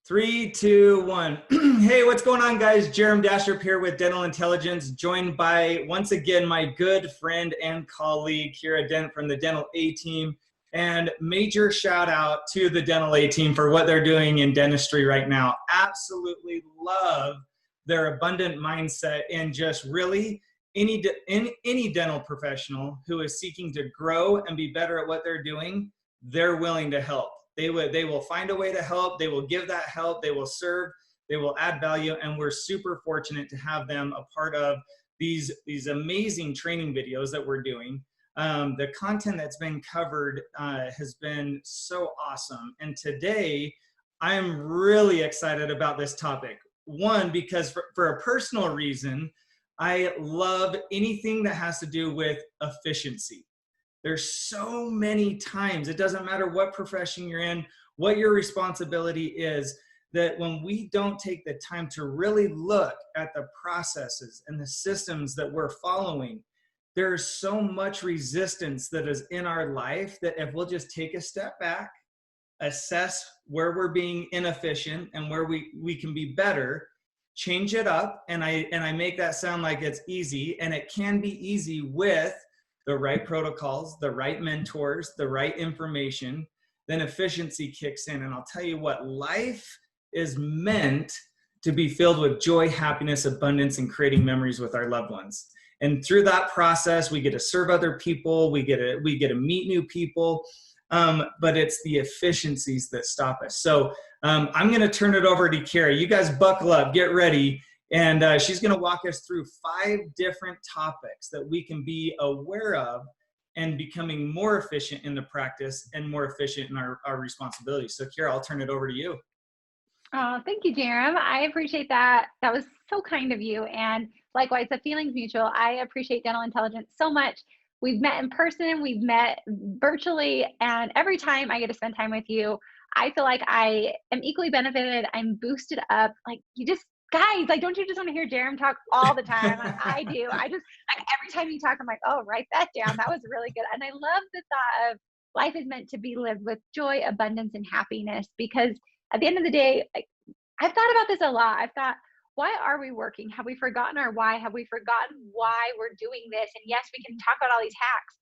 Three, two, one. Hey, what's going on, guys? Jerem Dasher here with Dental Intelligence, joined by, once again, my good friend and colleague, Kiera Dent from the Dental A-Team. And major shout out to the Dental A-Team for what they're doing in dentistry right now. Absolutely love their abundant mindset and just really any dental professional who is seeking to grow and be better at what they're doing, they're willing to help. They will find a way to help. They will give that help. They will serve. They will add value. And we're super fortunate to have them a part of these amazing training videos that we're doing. The content that's been covered has been so awesome. And today, I'm really excited about this topic. One, because for a personal reason, I love anything that has to do with efficiency. There's so many times, it doesn't matter what profession you're in, what your responsibility is, that when we don't take the time to really look at the processes and the systems that we're following, there's so much resistance that is in our life that if we'll just take a step back, assess where we're being inefficient and where we can be better, change it up, and I make that sound like it's easy, and it can be easy with the right protocols, the right mentors, the right information, then efficiency kicks in. And I'll tell you what, life is meant to be filled with joy, happiness, abundance, and creating memories with our loved ones. And through that process, we get to serve other people, we get to meet new people, but it's the efficiencies that stop us. So I'm gonna turn it over to Kiera. You guys buckle up, get ready. And she's going to walk us through 5 different topics that we can be aware of and becoming more efficient in the practice and more efficient in our responsibilities. So Kiera, I'll turn it over to you. Oh, thank you, Jerem. I appreciate that. That was so kind of you. And likewise, the feeling's mutual. I appreciate Dental Intelligence so much. We've met in person, we've met virtually, and every time I get to spend time with you, I feel like I am equally benefited. I'm boosted up. Like, guys, like, don't you just want to hear Jerem talk all the time? Like, I do. I just, like, every time you talk, I'm like, oh, write that down. That was really good. And I love the thought of life is meant to be lived with joy, abundance, and happiness, because at the end of the day, like, I've thought about this a lot. I've thought, why are we working? Have we forgotten our why? Have we forgotten why we're doing this? And yes, we can talk about all these hacks,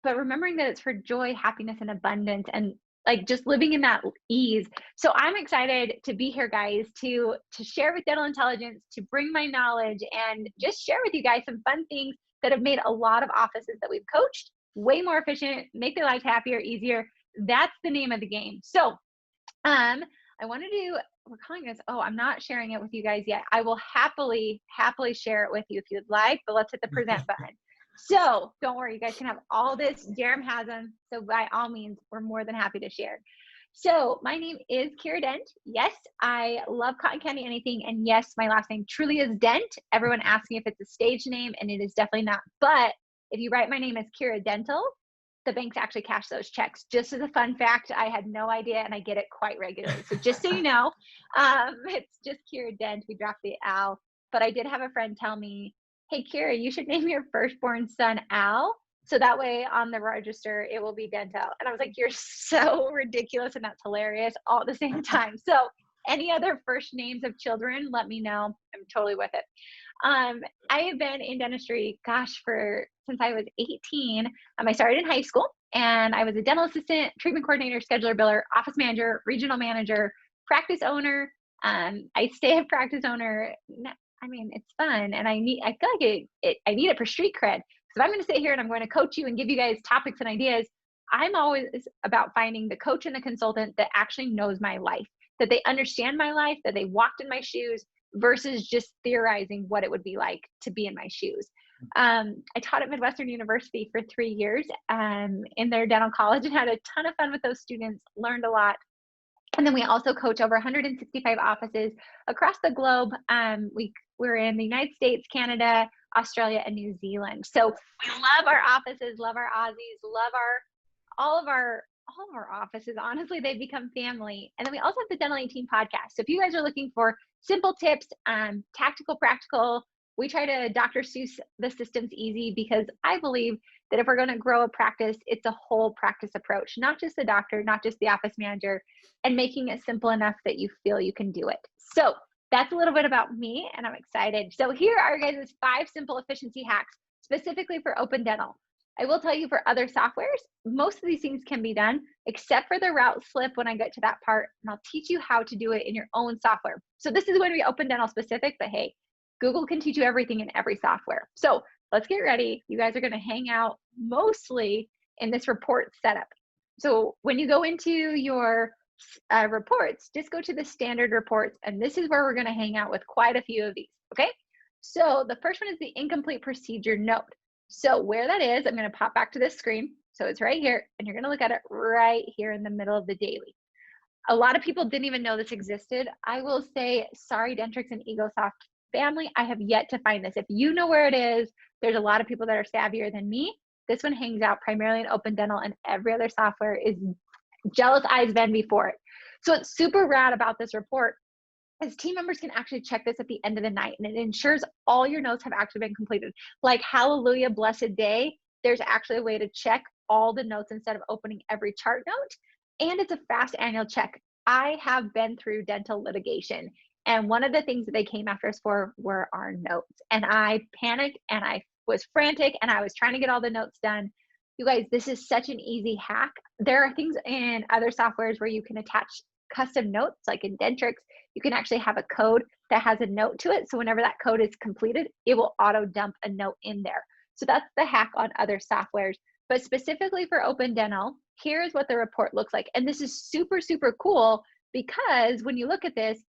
but remembering that it's for joy, happiness, and abundance, and like just living in that ease. So I'm excited to be here, guys, to share with Dental Intelligence, to bring my knowledge and just share with you guys some fun things that have made a lot of offices that we've coached way more efficient, make their lives happier, easier. That's the name of the game. So I wanted to, we're calling this, oh, I'm not sharing it with you guys yet. I will happily share it with you if you'd like, but let's hit the present button. So don't worry, you guys can have all this. Jerem has them. So by all means, we're more than happy to share. So my name is Kiera Dent. Yes, I love cotton candy anything. And yes, my last name truly is Dent. Everyone asks me if it's a stage name, and it is definitely not. But if you write my name as Kiera Dental, the banks actually cash those checks. Just as a fun fact, I had no idea, and I get it quite regularly. So just so you know, it's just Kiera Dent. We dropped the Al. But I did have a friend tell me, hey, Kiera, you should name your firstborn son Al. So that way on the register, it will be Dental. And I was like, you're so ridiculous, and that's hilarious all at the same time. So any other first names of children, let me know. I'm totally with it. I have been in dentistry, gosh, since I was 18. I started in high school, and I was a dental assistant, treatment coordinator, scheduler, biller, office manager, regional manager, practice owner. I stay a practice owner. I mean, it's fun, and I feel like I need it for street cred. So if I'm going to sit here and I'm going to coach you and give you guys topics and ideas, I'm always about finding the coach and the consultant that actually knows my life, that they understand my life, that they walked in my shoes, versus just theorizing what it would be like to be in my shoes. I taught at Midwestern University for 3 years in their dental college, and had a ton of fun with those students, learned a lot. And then we also coach over 165 offices across the globe. We're in the United States, Canada, Australia, and New Zealand. So we love our offices, love our Aussies, love all of our offices. Honestly, they've become family. And then we also have the Dental 18 podcast. So if you guys are looking for simple tips, tactical, practical, We try to Dr. Seuss the systems easy because I believe that if we're going to grow a practice, it's a whole practice approach, not just the doctor, not just the office manager, and making it simple enough that you feel you can do it. So that's a little bit about me, and I'm excited. So here are guys' 5 simple efficiency hacks specifically for Open Dental. I will tell you for other softwares, most of these things can be done except for the route slip when I get to that part, and I'll teach you how to do it in your own software. So this is going to be Open Dental specific, but hey, Google can teach you everything in every software. So let's get ready. You guys are going to hang out mostly in this report setup. So when you go into your reports, just go to the standard reports, and this is where we're going to hang out with quite a few of these, okay? So the first one is the incomplete procedure note. So where that is, I'm going to pop back to this screen. So it's right here, and you're going to look at it right here in the middle of the daily. A lot of people didn't even know this existed. I will say, sorry, Dentrix and EgoSoft family, I have yet to find this. If you know where it is, there's a lot of people that are savvier than me. This one hangs out primarily in Open Dental, and every other software is jealous eyes been before it. So it's super rad about this report is team members can actually check this at the end of the night, and it ensures all your notes have actually been completed. Like hallelujah, blessed day, there's actually a way to check all the notes instead of opening every chart note. And it's a fast annual check. I have been through dental litigation, and one of the things that they came after us for were our notes. And I panicked and I was frantic and I was trying to get all the notes done. You guys, this is such an easy hack. There are things in other softwares where you can attach custom notes, like in Dentrix, you can actually have a code that has a note to it. So whenever that code is completed, it will auto dump a note in there. So that's the hack on other softwares. But specifically for Open Dental, here's what the report looks like. And this is super, super cool because when you look at this,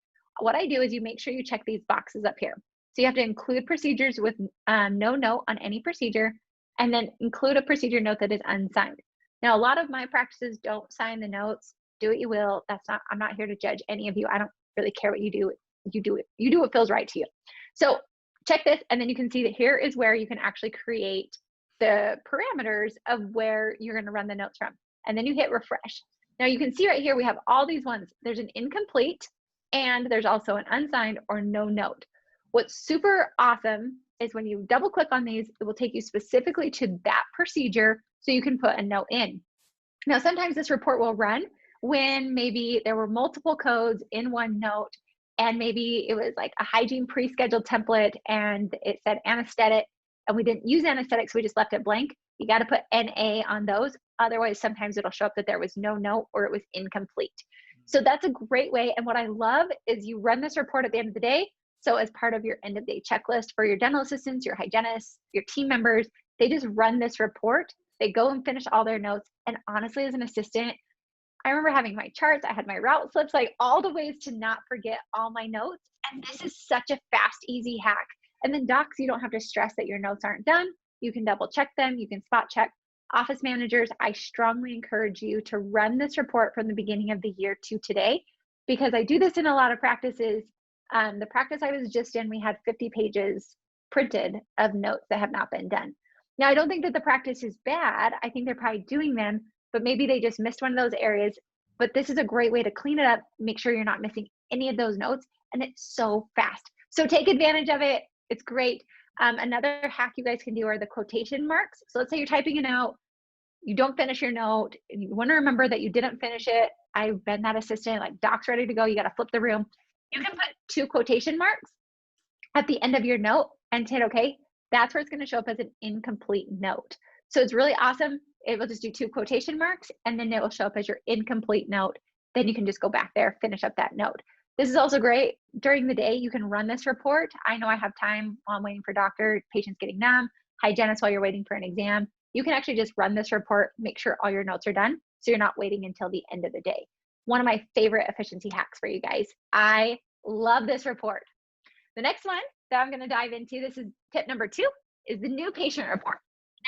what I do is you make sure you check these boxes up here. So you have to include procedures with no note on any procedure, and then include a procedure note that is unsigned. Now, a lot of my practices don't sign the notes. Do what you will. I'm not here to judge any of you. I don't really care what you do. You do it. You do what feels right to you. So check this, and then you can see that here is where you can actually create the parameters of where you're going to run the notes from. And then you hit refresh. Now you can see right here, we have all these ones. There's an incomplete, and there's also an unsigned or no note. What's super awesome is when you double click on these, it will take you specifically to that procedure so you can put a note in. Now, sometimes this report will run when maybe there were multiple codes in one note, and maybe it was like a hygiene pre-scheduled template and it said anesthetic, and we didn't use anesthetic, so we just left it blank. You got to put NA on those. Otherwise, sometimes it'll show up that there was no note or it was incomplete. So that's a great way. And what I love is you run this report at the end of the day. So as part of your end of day checklist for your dental assistants, your hygienists, your team members, they just run this report. They go and finish all their notes. And honestly, as an assistant, I remember having my charts, I had my route slips, like all the ways to not forget all my notes. And this is such a fast, easy hack. And then docs, you don't have to stress that your notes aren't done. You can double check them. You can spot check. Office managers, I strongly encourage you to run this report from the beginning of the year to today, because I do this in a lot of practices. The practice I was just in, we had 50 pages printed of notes that have not been done. Now, I don't think that the practice is bad. I think they're probably doing them, but maybe they just missed one of those areas. But this is a great way to clean it up, make sure you're not missing any of those notes, and it's so fast. So take advantage of it. It's great. Another hack you guys can do are the quotation marks. So let's say you're typing a note, you don't finish your note, and you want to remember that you didn't finish it. I've been that assistant, like doc's ready to go, you got to flip the room. You can put 2 quotation marks at the end of your note and hit okay. That's where it's going to show up as an incomplete note. So it's really awesome. It will just do 2 quotation marks, and then it will show up as your incomplete note. Then you can just go back there, finish up that note. This is also great. During the day, you can run this report. I know I have time while I'm waiting for doctor, patients getting numb, hygienist while you're waiting for an exam. You can actually just run this report, make sure all your notes are done, so you're not waiting until the end of the day. One of my favorite efficiency hacks for you guys. I love this report. The next one that I'm going to dive into, this is tip number 2, is the new patient report.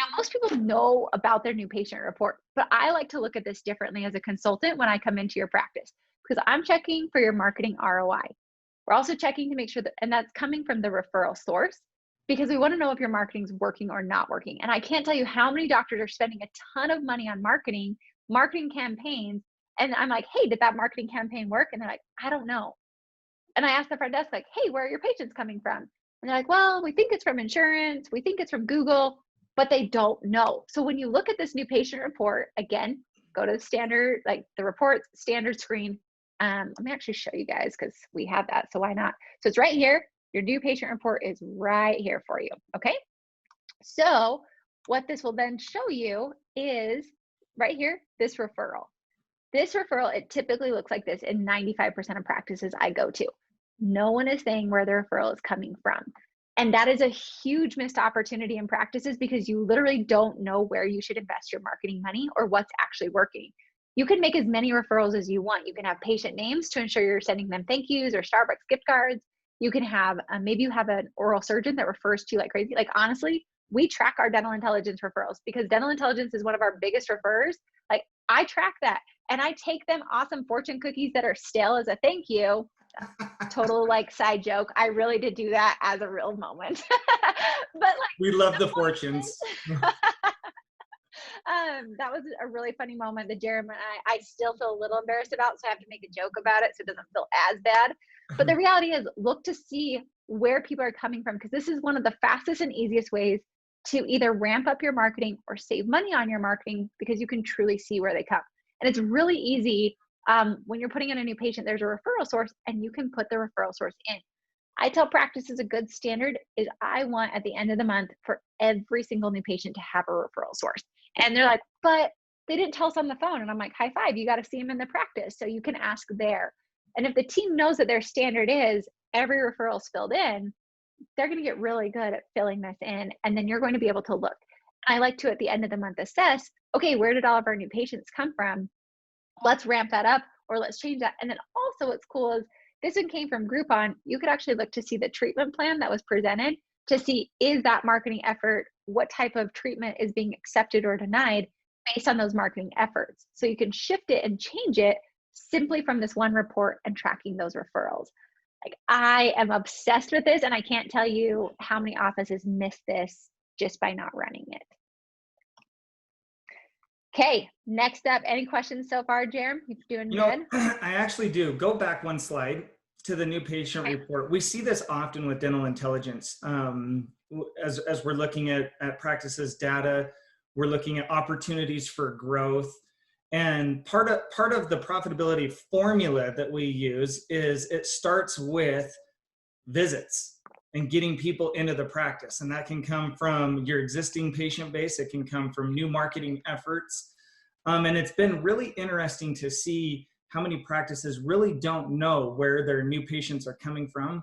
Now, most people know about their new patient report, but I like to look at this differently as a consultant when I come into your practice, because I'm checking for your marketing ROI. We're also checking to make sure that, and that's coming from the referral source, because we want to know if your marketing's working or not working. And I can't tell you how many doctors are spending a ton of money on marketing campaigns. And I'm like, hey, did that marketing campaign work? And they're like, I don't know. And I asked the front desk, like, hey, where are your patients coming from? And they're like, well, we think it's from insurance. We think it's from Google, but they don't know. So when you look at this new patient report, again, go to the standard, like the reports, standard screen. Let me actually show you guys because we have that. So why not? So it's right here. Your new patient report is right here for you. Okay. So what this will then show you is right here, this referral. This referral, it typically looks like this in 95% of practices I go to. No one is saying where the referral is coming from. And that is a huge missed opportunity in practices because you literally don't know where you should invest your marketing money or what's actually working. You can make as many referrals as you want. You can have patient names to ensure you're sending them thank yous or Starbucks gift cards. You can have, maybe you have an oral surgeon that refers to you like crazy. Like honestly, we track our dental intelligence referrals because dental intelligence is one of our biggest referrers. Like I track that and I take them awesome fortune cookies that are stale as a thank you. Total like side joke. I really did do that as a real moment. But like We love the fortunes. that was a really funny moment that Jeremy and I still feel a little embarrassed about, so I have to make a joke about it so it doesn't feel as bad. But the reality is look to see where people are coming from because this is one of the fastest and easiest ways to either ramp up your marketing or save money on your marketing because you can truly see where they come. And it's really easy when you're putting in a new patient, there's a referral source and you can put the referral source in. I tell practices a good standard is I want at the end of the month for every single new patient to have a referral source. And they're like, but they didn't tell us on the phone. And I'm like, high five, you got to see them in the practice. So you can ask there. And if the team knows that their standard is every referral is filled in, they're going to get really good at filling this in. And then you're going to be able to look. I like to, at the end of the month, assess, okay, where did all of our new patients come from? Let's ramp that up or let's change that. And then also what's cool is this one came from Groupon. You could actually look to see the treatment plan that was presented to see, is that marketing effort, what type of treatment is being accepted or denied based on those marketing efforts. So you can shift it and change it simply from this one report and tracking those referrals. Like I am obsessed with this and I can't tell you how many offices miss this just by not running it. Okay, next up, any questions so far, Jerem? You doing good? I actually do. Go back one slide to the new patient report. We see this often with dental intelligence. As we're looking at practices data, we're looking at opportunities for growth. And part of the profitability formula that we use is it starts with visits and getting people into the practice. And that can come from your existing patient base. It can come from new marketing efforts. And it's been really interesting to see how many practices really don't know where their new patients are coming from.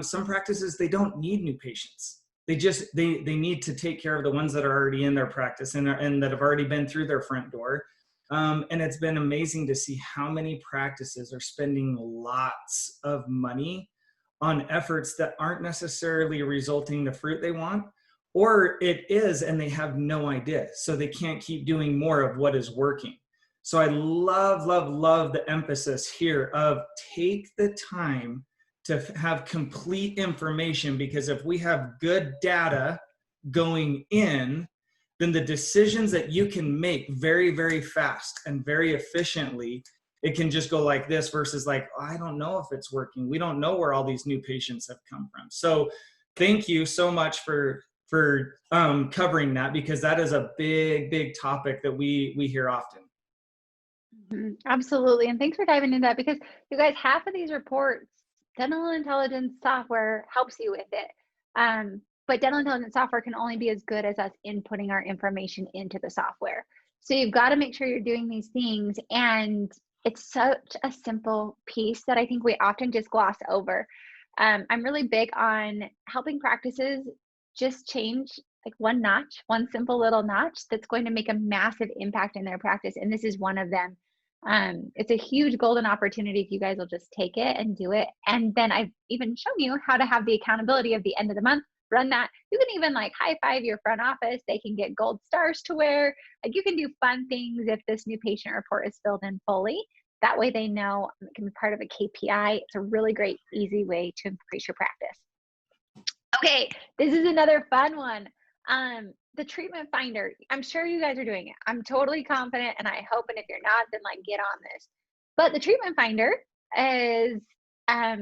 Some practices, they don't need new patients. They need to take care of the ones that are already in their practice and that have already been through their front door. And it's been amazing to see how many practices are spending lots of money on efforts that aren't necessarily resulting the fruit they want, or it is and they have no idea. So they can't keep doing more of what is working. So I love, love, love the emphasis here of take the time to have complete information, because if we have good data going in, then the decisions that you can make very, very fast and very efficiently, it can just go like this versus like, oh, I don't know if it's working. We don't know where all these new patients have come from. So thank you so much for covering that, because that is a big, big topic that we hear often. Absolutely. And thanks for diving into that, because you guys, half of these reports, dental intelligence software helps you with it. But dental intelligence software can only be as good as us inputting our information into the software. So you've got to make sure you're doing these things. And it's such a simple piece that I think we often just gloss over. I'm really big on helping practices just change like one notch, one simple little notch that's going to make a massive impact in their practice. And this is one of them. It's a huge golden opportunity if you guys will just take it and do it. And then I've even shown you how to have the accountability of the end of the month. Run that. You can even like high five your front office. They can get gold stars to wear. Like you can do fun things if this new patient report is filled in fully. That way they know it can be part of a KPI. It's a really great, easy way to increase your practice. Okay, this is another fun one. The treatment finder. I'm sure you guys are doing it. I'm totally confident, and I hope, and if you're not, then like get on this. But the treatment finder is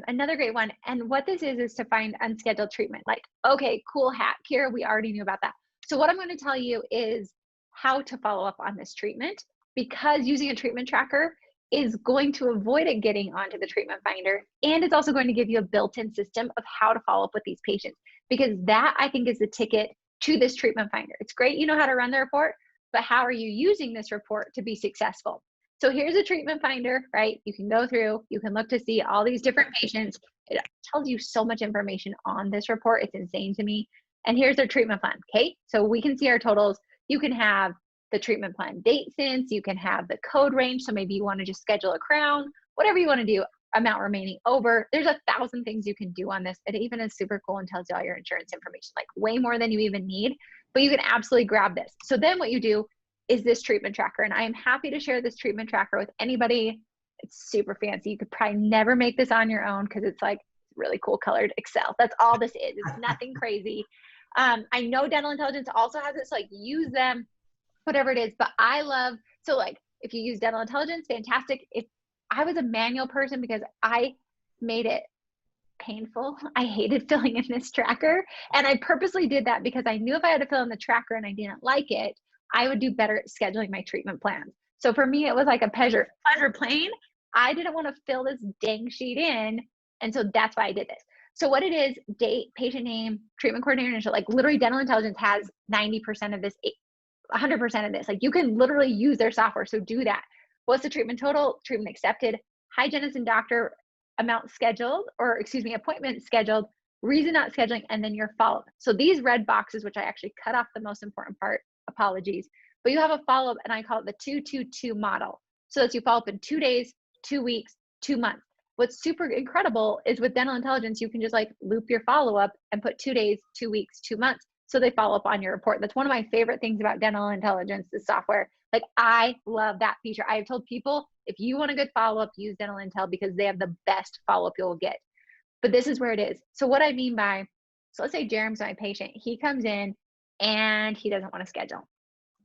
another great one. And what this is to find unscheduled treatment. Like, okay, cool hat. Kiera, we already knew about that. So what I'm going to tell you is how to follow up on this treatment, because using a treatment tracker is going to avoid it getting onto the treatment finder. And it's also going to give you a built-in system of how to follow up with these patients, because that, I think, is the ticket to this treatment finder. It's great you know how to run the report, but how are you using this report to be successful? So here's a treatment finder, right? You can go through, you can look to see all these different patients. It tells you so much information on this report. It's insane to me. And here's their treatment plan, okay? So we can see our totals. You can have the treatment plan date since, you can have the code range. So maybe you want to just schedule a crown, whatever you want to do, amount remaining over. There's 1,000 things you can do on this. It even is super cool and tells you all your insurance information, like way more than you even need, but you can absolutely grab this. So then what you do is this treatment tracker. And I am happy to share this treatment tracker with anybody. It's super fancy. You could probably never make this on your own because it's like really cool colored Excel. That's all this is. It's nothing crazy. I know Dental Intelligence also has this, like, use them, whatever it is, but I love, so like if you use Dental Intelligence, fantastic. If I was a manual person, because I made it painful. I hated filling in this tracker. And I purposely did that because I knew if I had to fill in the tracker and I didn't like it, I would do better at scheduling my treatment plans. So for me, it was like a pleasure plane. I didn't want to fill this dang sheet in. And so that's why I did this. So what it is, date, patient name, treatment coordinator, initial, like literally Dental Intelligence has 90% of this, 100% of this. Like you can literally use their software. So do that. What's the treatment total? Treatment accepted, hygienist and doctor, amount scheduled, or excuse me, appointment scheduled, reason not scheduling, and then your follow-up. So these red boxes, which I actually cut off the most important part, apologies, but you have a follow-up, and I call it the 2-2-2 model. So that you follow up in 2 days, 2 weeks, 2 months. What's super incredible is with Dental Intelligence, you can just like loop your follow-up and put 2 days, 2 weeks, 2 months. So they follow up on your report. That's one of my favorite things about Dental Intelligence, the software. Like I love that feature. I have told people, if you want a good follow-up, use Dental Intel because they have the best follow-up you'll get. But this is where it is. So what I mean by, so let's say Jerem's my patient. He comes in and he doesn't want to schedule.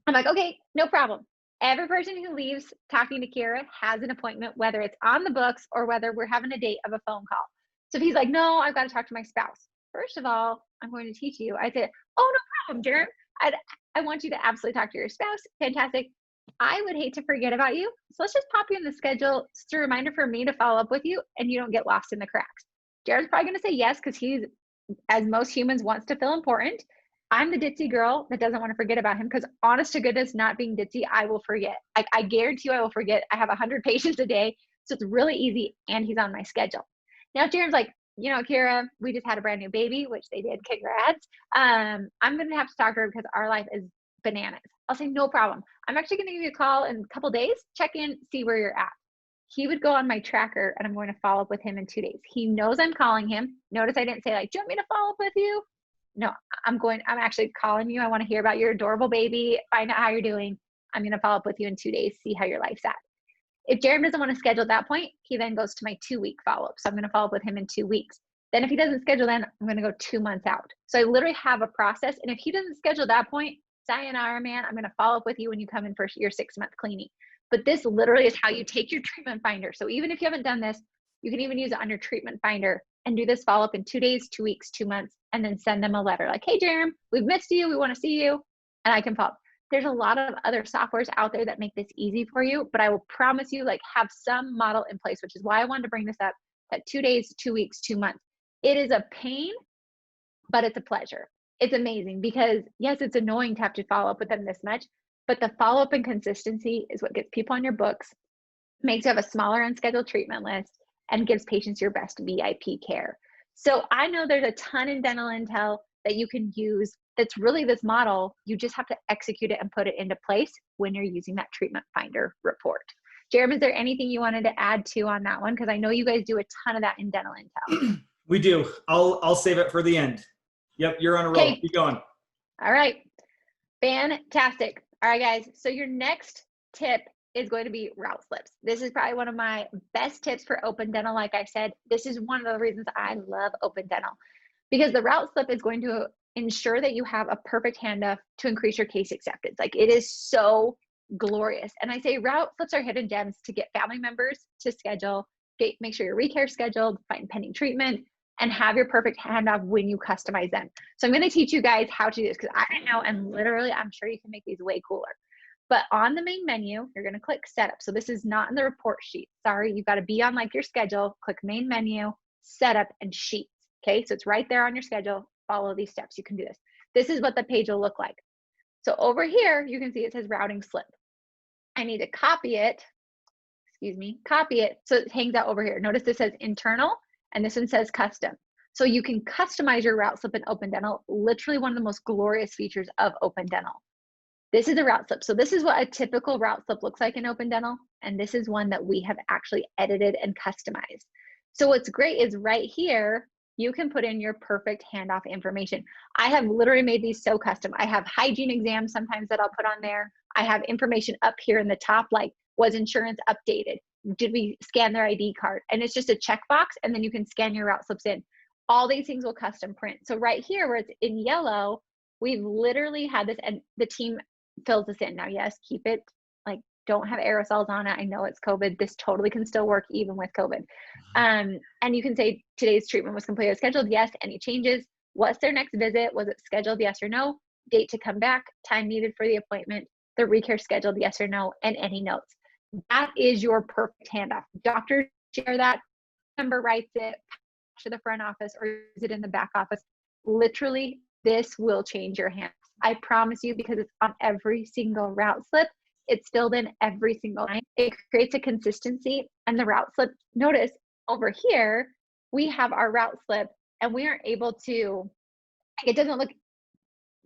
I'm like, okay, no problem. Every person who leaves talking to Kiera has an appointment, whether it's on the books or whether we're having a date of a phone call. So if he's like, no, I've got to talk to my spouse. First of all, I'm going to teach you. I said, oh, no problem, Jerem. I want you to absolutely talk to your spouse. Fantastic. I would hate to forget about you. So let's just pop you in the schedule. It's a reminder for me to follow up with you and you don't get lost in the cracks. Jared's probably going to say yes because he's, as most humans, wants to feel important. I'm the ditzy girl that doesn't want to forget about him because honest to goodness, not being ditzy, I will forget. I guarantee you I will forget. I have 100 patients a day. So it's really easy and he's on my schedule. Now Jared's like, you know, Kiera, we just had a brand new baby, which they did. Congrats. I'm going to have to talk to her because our life is bananas. I'll say, no problem. I'm actually going to give you a call in a couple days, check in, see where you're at. He would go on my tracker and I'm going to follow up with him in 2 days. He knows I'm calling him. Notice I didn't say like, do you want me to follow up with you? No, I'm actually calling you. I want to hear about your adorable baby, find out how you're doing. I'm going to follow up with you in 2 days, see how your life's at. If Jeremy doesn't want to schedule at that point, he then goes to my 2-week follow-up. So I'm going to follow up with him in 2 weeks. Then if he doesn't schedule then, I'm going to go 2 months out. So I literally have a process. And if he doesn't schedule at that point, sayonara, man, I'm going to follow up with you when you come in for your 6-month cleaning. But this literally is how you take your treatment finder. So even if you haven't done this, you can even use it on your treatment finder and do this follow-up in 2 days, 2 weeks, 2 months, and then send them a letter like, hey, Jerem, we've missed you. We want to see you. And I can follow up. There's a lot of other softwares out there that make this easy for you, but I will promise you, like, have some model in place, which is why I wanted to bring this up, that 2 days, 2 weeks, 2 months. It is a pain, but it's a pleasure. It's amazing because, yes, it's annoying to have to follow up with them this much, but the follow-up and consistency is what gets people on your books, makes you have a smaller unscheduled treatment list, and gives patients your best VIP care. So I know there's a ton in Dental Intel that you can use that's really this model. You just have to execute it and put it into place when you're using that treatment finder report. Jeremy, is there anything you wanted to add to on that one? Because I know you guys do a ton of that in Dental Intel. We do. I'll save it for the end. Yep, you're on a roll. Okay. Keep going. All right. Fantastic. All right, guys. So your next tip is going to be route slips. This is probably one of my best tips for open dental. Like I said, this is one of the reasons I love open dental because the route slip is going to ensure that you have a perfect handoff to increase your case acceptance. Like it is so glorious. And I say route slips are hidden gems to get family members to schedule, make sure your recare scheduled, find pending treatment, and have your perfect handoff when you customize them. So I'm going to teach you guys how to do this, because I didn't know, and literally I'm sure you can make these way cooler. But on the main menu, you're going to click setup. So this is not in the report sheet. Sorry, you've got to be on like your schedule, click main menu, setup, and sheets. Okay, so it's right there on your schedule. Follow these steps. You can do this. This is what the page will look like. So over here, you can see it says routing slip. I need to copy it, copy it so it hangs out over here. Notice this says internal and this one says custom. So you can customize your route slip in Open Dental, literally one of the most glorious features of Open Dental. This is a route slip. So this is what a typical route slip looks like in Open Dental. And this is one that we have actually edited and customized. So what's great is right here, you can put in your perfect handoff information. I have literally made these so custom. I have hygiene exams sometimes that I'll put on there. I have information up here in the top, like was insurance updated? Did we scan their ID card? And it's just a checkbox, and then you can scan your route slips in. All these things will custom print. So right here where it's in yellow, we've literally had this, and the team fills this in. Now, yes, keep it, like, don't have aerosols on it. I know it's COVID. This totally can still work even with COVID. And you can say today's treatment was completed as scheduled. Yes. Any changes? What's their next visit? Was it scheduled? Yes or no? Date to come back, time needed for the appointment, the recare scheduled, yes or no, and any notes. That is your perfect handoff. Doctors share that, member writes it to the front office, or is it in the back office? Literally, this will change your hands. I promise you, because it's on every single route slip. It's filled in every single time. It creates a consistency, and the route slip, notice over here, we have our route slip and we aren't able to, it doesn't look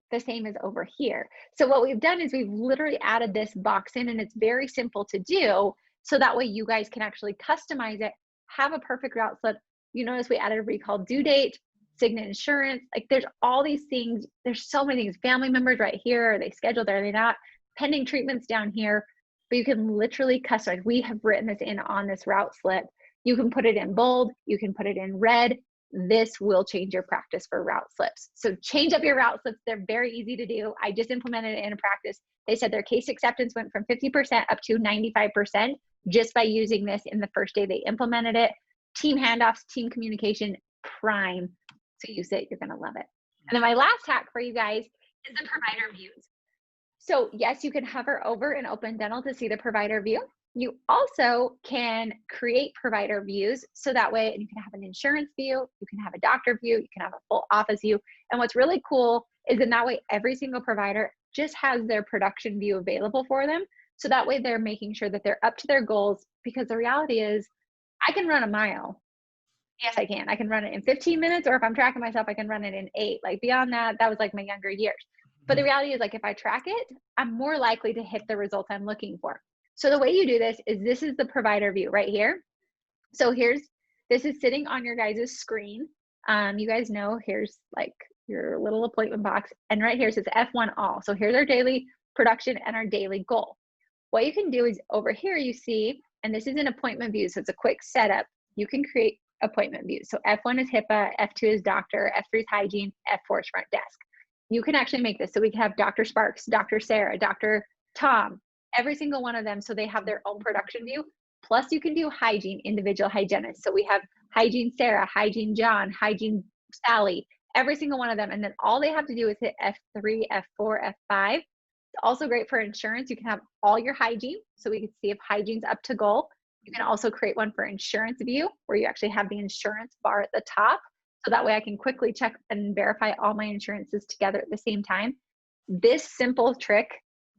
the same as over here. So what we've done is we've literally added this box in, and it's very simple to do. So that way you guys can actually customize it, have a perfect route slip. You notice we added a recall due date, Cigna insurance, like there's all these things. There's so many things. Family members right here. Are they scheduled? Are they not? Pending treatments down here, but you can literally customize. We have written this in on this route slip. You can put it in bold. You can put it in red. This will change your practice for route slips. So change up your route slips. They're very easy to do. I just implemented it in a practice. They said their case acceptance went from 50% up to 95% just by using this in the first day they implemented it. Team handoffs, team communication, prime. So use it, you're gonna love it. And then my last hack for you guys is the provider views. So yes, you can hover over in Open Dental to see the provider view. You also can create provider views. So that way you can have an insurance view, you can have a doctor view, you can have a full office view. And what's really cool is in that way, every single provider just has their production view available for them. So that way they're making sure that they're up to their goals, because the reality is I can run a mile. Yes, I can. I can run it in 15 minutes, or if I'm tracking myself, I can run it in 8. Like beyond that, that was like my younger years. But the reality is, like, if I track it, I'm more likely to hit the results I'm looking for. So the way you do this is, this is the provider view right here. So this is sitting on your guys' screen. You guys know, here's like your little appointment box. And right here it says F1 all. So here's our daily production and our daily goal. What you can do is over here, you see, and this is an appointment view. So it's a quick setup. You can create appointment views. So F1 is HIPAA, F2 is doctor, F3 is hygiene, F4 is front desk. You can actually make this. So we can have Dr. Sparks, Dr. Sarah, Dr. Tom, every single one of them. So they have their own production view. Plus you can do hygiene, individual hygienists. So we have hygiene Sarah, hygiene John, hygiene Sally, every single one of them. And then all they have to do is hit F3, F4, F5. It's also great for insurance. You can have all your hygiene. So we can see if hygiene's up to goal. You can also create one for insurance view where you actually have the insurance bar at the top. So that way I can quickly check and verify all my insurances together at the same time. This simple trick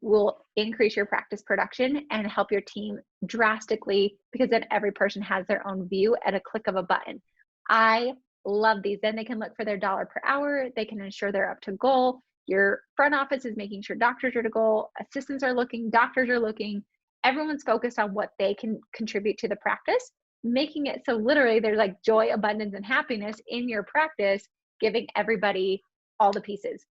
will increase your practice production and help your team drastically, because then every person has their own view at a click of a button. I love these. Then they can look for their dollar per hour. They can ensure they're up to goal. Your front office is making sure doctors are to goal, assistants are looking, doctors are looking. Everyone's focused on what they can contribute to the practice, making it so literally there's like joy, abundance, and happiness in your practice, giving everybody all the pieces.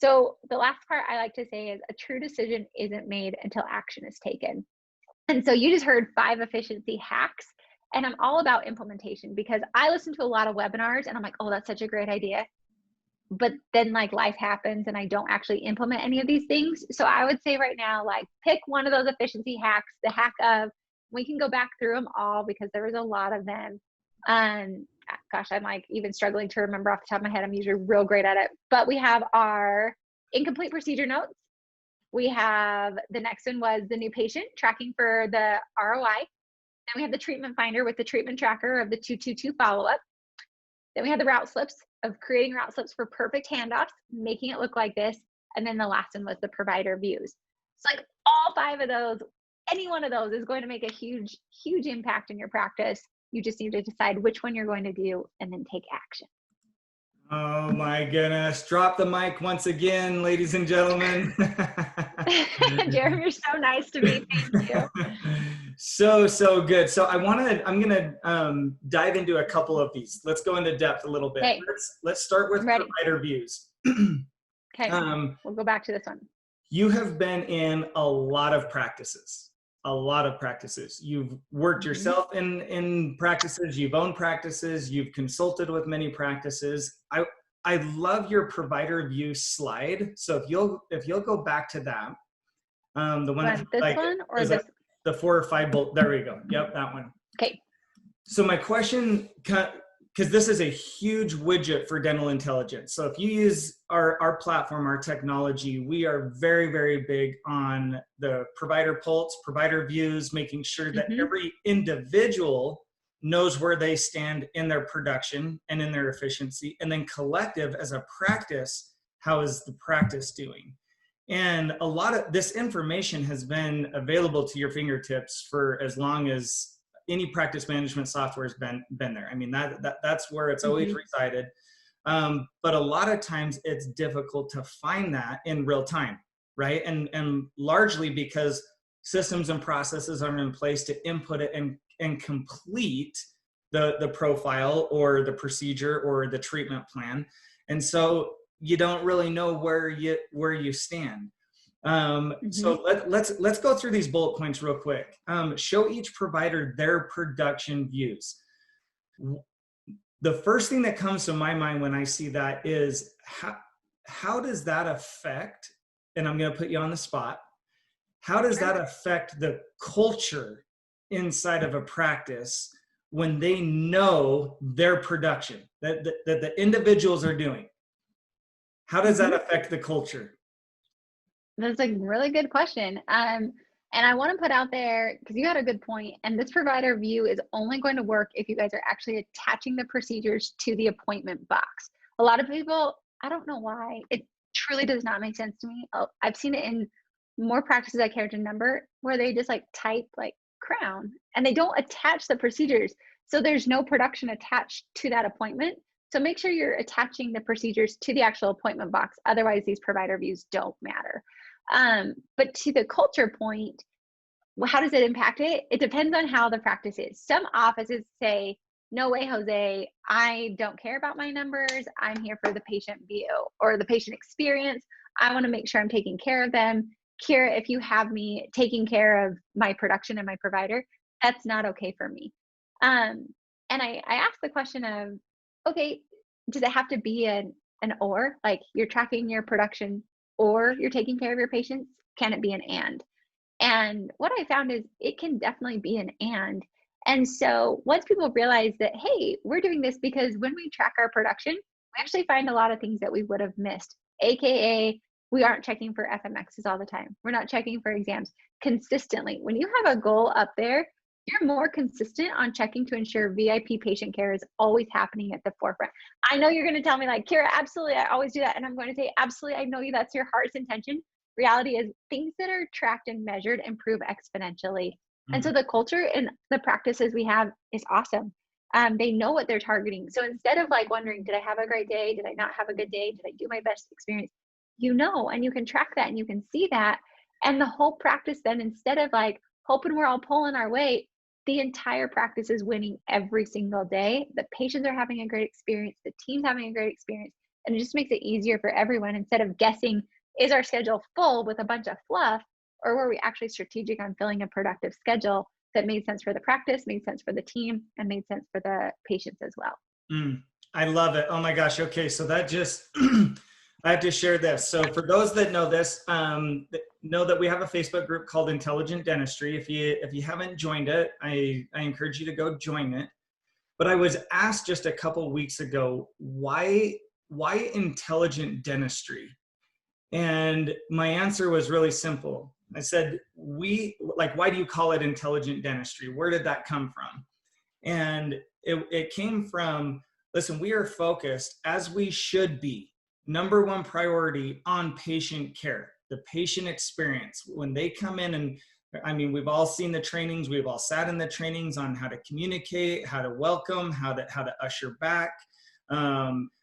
So the last part I like to say is, a true decision isn't made until action is taken. And so you just heard 5 efficiency hacks, and I'm all about implementation, because I listen to a lot of webinars and I'm like, oh, that's such a great idea. But then like life happens and I don't actually implement any of these things. So I would say right now, like, pick one of those efficiency hacks, the hack of We can go back through them all because there was a lot of them. Gosh, I'm like even struggling to remember off the top of my head. I'm usually real great at it. But we have our incomplete procedure notes. We have, the next one was the new patient tracking for the ROI. Then we have the treatment finder with the treatment tracker of the 222 follow-up. Then we have the route slips of creating route slips for perfect handoffs, making it look like this. And then the last one was the provider views. It's like all 5 of those, any one of those is going to make a huge, huge impact in your practice. You just need to decide which one you're going to do and then take action. Oh my goodness. Drop the mic once again, ladies and gentlemen. Jeremy, you're so nice to me. Thank you. So good. So I'm going to dive into a couple of these. Let's go into depth a little bit. Okay. Let's start with provider views. Okay. We'll go back to this one. You have been in a lot of practices. You've worked yourself in practices, you've owned practices, you've consulted with many practices. I love your provider view slide. So if you'll go back to that, the one, this one or this? The 4 or 5 bolt. There we go. Yep, that one. Okay. So my question, because this is a huge widget for dental intelligence. So if you use our platform, our technology, we are very, very big on the provider pulse, provider views, making sure that every individual knows where they stand in their production and in their efficiency, and then collective as a practice, how is the practice doing? And a lot of this information has been available to your fingertips for as long as any practice management software has been there. I mean, that's where it's always resided. But a lot of times it's difficult to find that in real time, right? And largely because systems and processes aren't in place to input it and complete the profile or the procedure or the treatment plan. And so you don't really know where you stand. So let's go through these bullet points real quick. Show each provider their production views. The first thing that comes to my mind when I see that is how does that affect, and I'm going to put you on the spot, how does that affect the culture inside of a practice when they know their production that the individuals are doing? How does that affect the culture? That's a really good question. And I want to put out there, because you had a good point, and this provider view is only going to work if you guys are actually attaching the procedures to the appointment box. A lot of people, I don't know why, it truly does not make sense to me. I've seen it in more practices I care to number where they just like type like crown and they don't attach the procedures. So there's no production attached to that appointment. So make sure you're attaching the procedures to the actual appointment box. Otherwise, these provider views don't matter. But to the culture point, how does it impact it? It depends on how the practice is. Some offices say, no way, Jose, I don't care about my numbers. I'm here for the patient view or the patient experience. I want to make sure I'm taking care of them. Kiera, if you have me taking care of my production and my provider, that's not okay for me. And I asked the question of, okay, does it have to be an or? Like you're tracking your production or you're taking care of your patients? Can it be an and? And what I found is it can definitely be an and. And so once people realize that, hey, we're doing this because when we track our production, we actually find a lot of things that we would have missed, AKA we aren't checking for FMXs all the time. We're not checking for exams consistently. When you have a goal up there, you're more consistent on checking to ensure VIP patient care is always happening at the forefront. I know you're going to tell me like, Kiera, absolutely, I always do that. And I'm going to say, absolutely, I know you, that's your heart's intention. Reality is things that are tracked and measured improve exponentially. And so the culture and the practices we have is awesome. They know what they're targeting. So instead of like wondering, did I have a great day? Did I not have a good day? Did I do my best experience? You know, and you can track that and you can see that. And the whole practice then, instead of like hoping we're all pulling our weight, the entire practice is winning every single day. The patients are having a great experience. The team's having a great experience. And it just makes it easier for everyone instead of guessing, is our schedule full with a bunch of fluff? Or were we actually strategic on filling a productive schedule that made sense for the practice, made sense for the team, and made sense for the patients as well? I love it. Oh my gosh. Okay. So that just, I have to share this. So for those that know this, know that we have a Facebook group called Intelligent Dentistry. If you haven't joined it, I encourage you to go join it. But I was asked just a couple weeks ago, why intelligent dentistry? And my answer was really simple. I said, why do you call it intelligent dentistry? Where did that come from? And it came from, listen, we are focused, as we should be, number one priority on patient care, the patient experience. When they come in, and I mean, we've all seen the trainings, we've all sat in the trainings on how to communicate, how to welcome, how to usher back,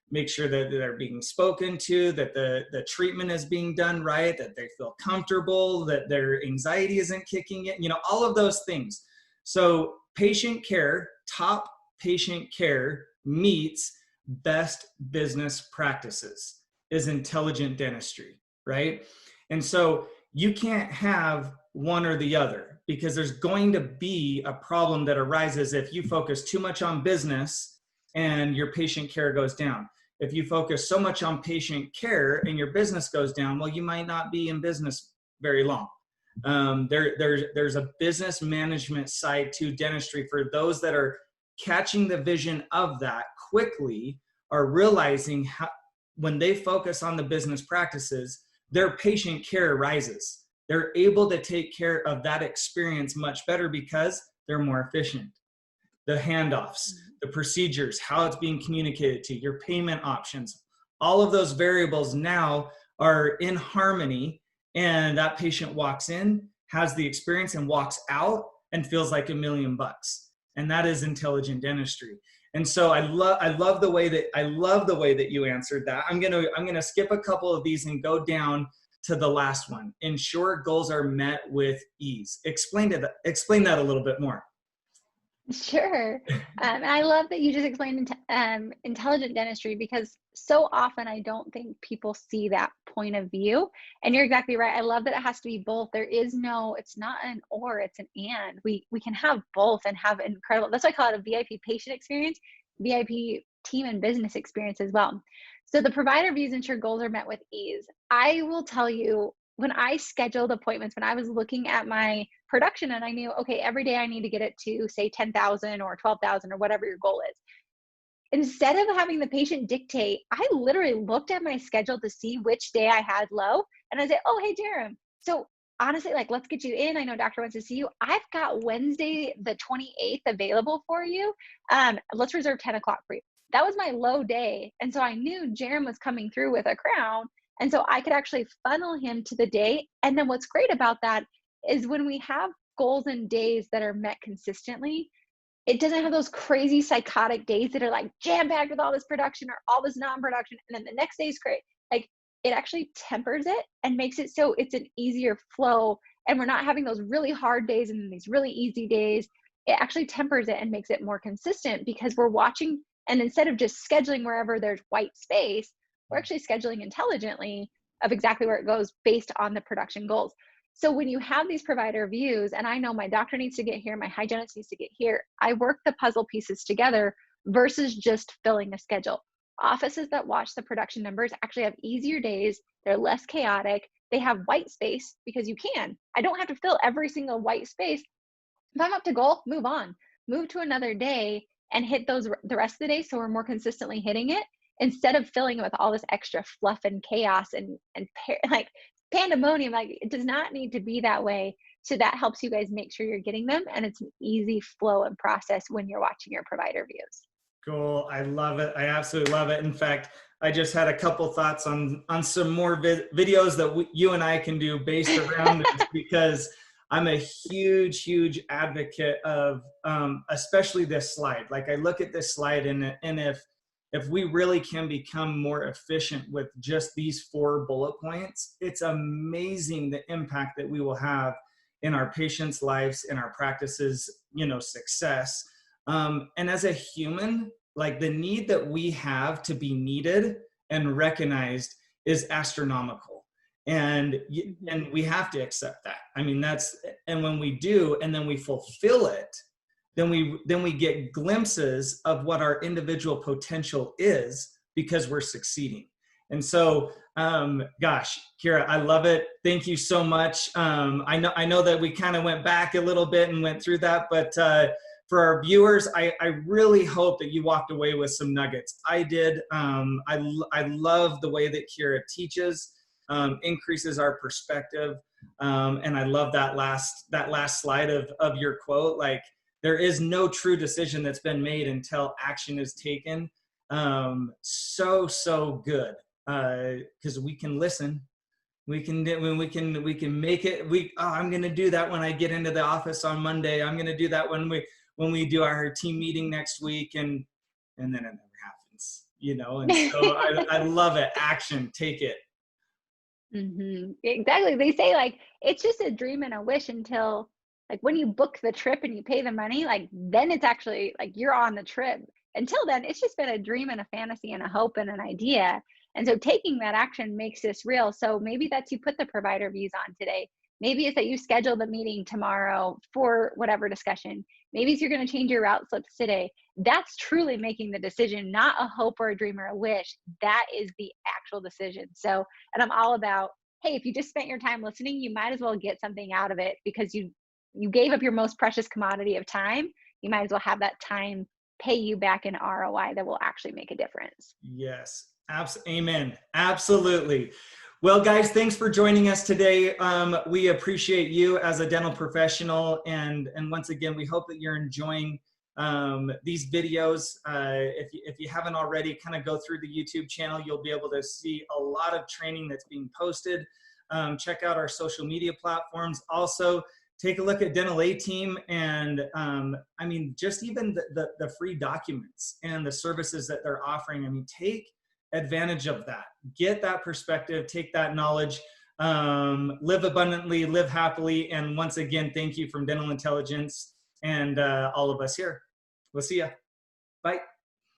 make sure that they're being spoken to, that the treatment is being done right, that they feel comfortable, that their anxiety isn't kicking in, all of those things. So patient care, top patient care meets best business practices is intelligent dentistry, right? And so you can't have one or the other, because there's going to be a problem that arises if you focus too much on business and your patient care goes down. If you focus so much on patient care and your business goes down, well, you might not be in business very long. There's a business management side to dentistry for those that are catching the vision of that quickly, are realizing how, when they focus on the business practices, their patient care rises. They're able to take care of that experience much better because they're more efficient. The handoffs, the procedures, how it's being communicated to, your payment options, all of those variables now are in harmony, and that patient walks in, has the experience, and walks out and feels like $1 million. And that is intelligent dentistry. And so I love the way that you answered that. I'm gonna skip a couple of these and go down to the last one. Ensure goals are met with ease. Explain that a little bit more. Sure. And I love that you just explained intelligent dentistry, because so often I don't think people see that point of view. And you're exactly right. I love that it has to be both. It's not an or, it's an and. We can have both and have incredible, that's why I call it a VIP patient experience, VIP team and business experience as well. So the provider views ensure goals are met with ease. I will tell you, when I scheduled appointments, when I was looking at my production and I knew, okay, every day I need to get it to say 10,000 or 12,000 or whatever your goal is. Instead of having the patient dictate, I literally looked at my schedule to see which day I had low. And I said, oh, hey, Jerem. So honestly, let's get you in. I know doctor wants to see you. I've got Wednesday, the 28th available for you. Let's reserve 10 o'clock for you. That was my low day. And so I knew Jerem was coming through with a crown. And so I could actually funnel him to the day. And then what's great about that is when we have goals and days that are met consistently, it doesn't have those crazy psychotic days that are like jam-packed with all this production or all this non-production. And then the next day is great. It actually tempers it and makes it so it's an easier flow. And we're not having those really hard days and these really easy days. It actually tempers it and makes it more consistent, because we're watching, and instead of just scheduling wherever there's white space, we're actually scheduling intelligently of exactly where it goes based on the production goals. So when you have these provider views, and I know my doctor needs to get here, my hygienist needs to get here, I work the puzzle pieces together versus just filling a schedule. Offices that watch the production numbers actually have easier days. They're less chaotic. They have white space because you can. I don't have to fill every single white space. If I'm up to goal, move on. Move to another day and hit those the rest of the day so we're more consistently hitting it, instead of filling it with all this extra fluff and chaos and pandemonium. It does not need to be that way. So that helps you guys make sure you're getting them, and it's an easy flow and process when you're watching your provider views. Cool. I love it. I absolutely love it. In fact, I just had a couple thoughts on some more videos that you and I can do based around this, because I'm a huge advocate of especially this slide. I look at this slide, and if we really can become more efficient with just these 4 bullet points, it's amazing the impact that we will have in our patients' lives, in our practices, success. And as a human, the need that we have to be needed and recognized is astronomical. And we have to accept that. I mean, and when we do, and then we fulfill it, then we get glimpses of what our individual potential is, because we're succeeding. And so Gosh, Kiera, I love it. Thank you so much. I know that we kind of went back a little bit and went through that, but for our viewers, I really hope that you walked away with some nuggets. I did. I love the way that Kiera teaches, increases our perspective, and I love that last slide of your quote. Like, there is no true decision that's been made until action is taken. So good. Because we can listen, we can make it. I'm going to do that when I get into the office on Monday. I'm going to do that when we do our team meeting next week, and then it never happens, you know. And so I love it. Action, take it. Exactly. They say like it's just a dream and a wish until like when you book the trip and you pay the money, like then it's actually like you're on the trip. Until then, it's just been a dream and a fantasy and a hope and an idea. And so taking that action makes this real. So maybe that's you put the provider views on today. Maybe it's that you schedule the meeting tomorrow for whatever discussion. Maybe it's you're going to change your route slips today. That's truly making the decision, not a hope or a dream or a wish. That is the actual decision. So, and I'm all about, hey, if you just spent your time listening, you might as well get something out of it because you gave up your most precious commodity of time. You might as well have that time pay you back an ROI that will actually make a difference. Yes. Amen. Absolutely. Well, guys, thanks for joining us today. We appreciate you as a dental professional. And once again, we hope that you're enjoying these videos. If you haven't already, kind of go through the YouTube channel. You'll be able to see a lot of training that's being posted. Check out our social media platforms. Also, take a look at Dental A Team, and I mean, just even the free documents and the services that they're offering. I mean, take advantage of that. Get that perspective, take that knowledge, live abundantly, live happily. And once again, thank you from Dental Intelligence and all of us here. We'll see ya. Bye.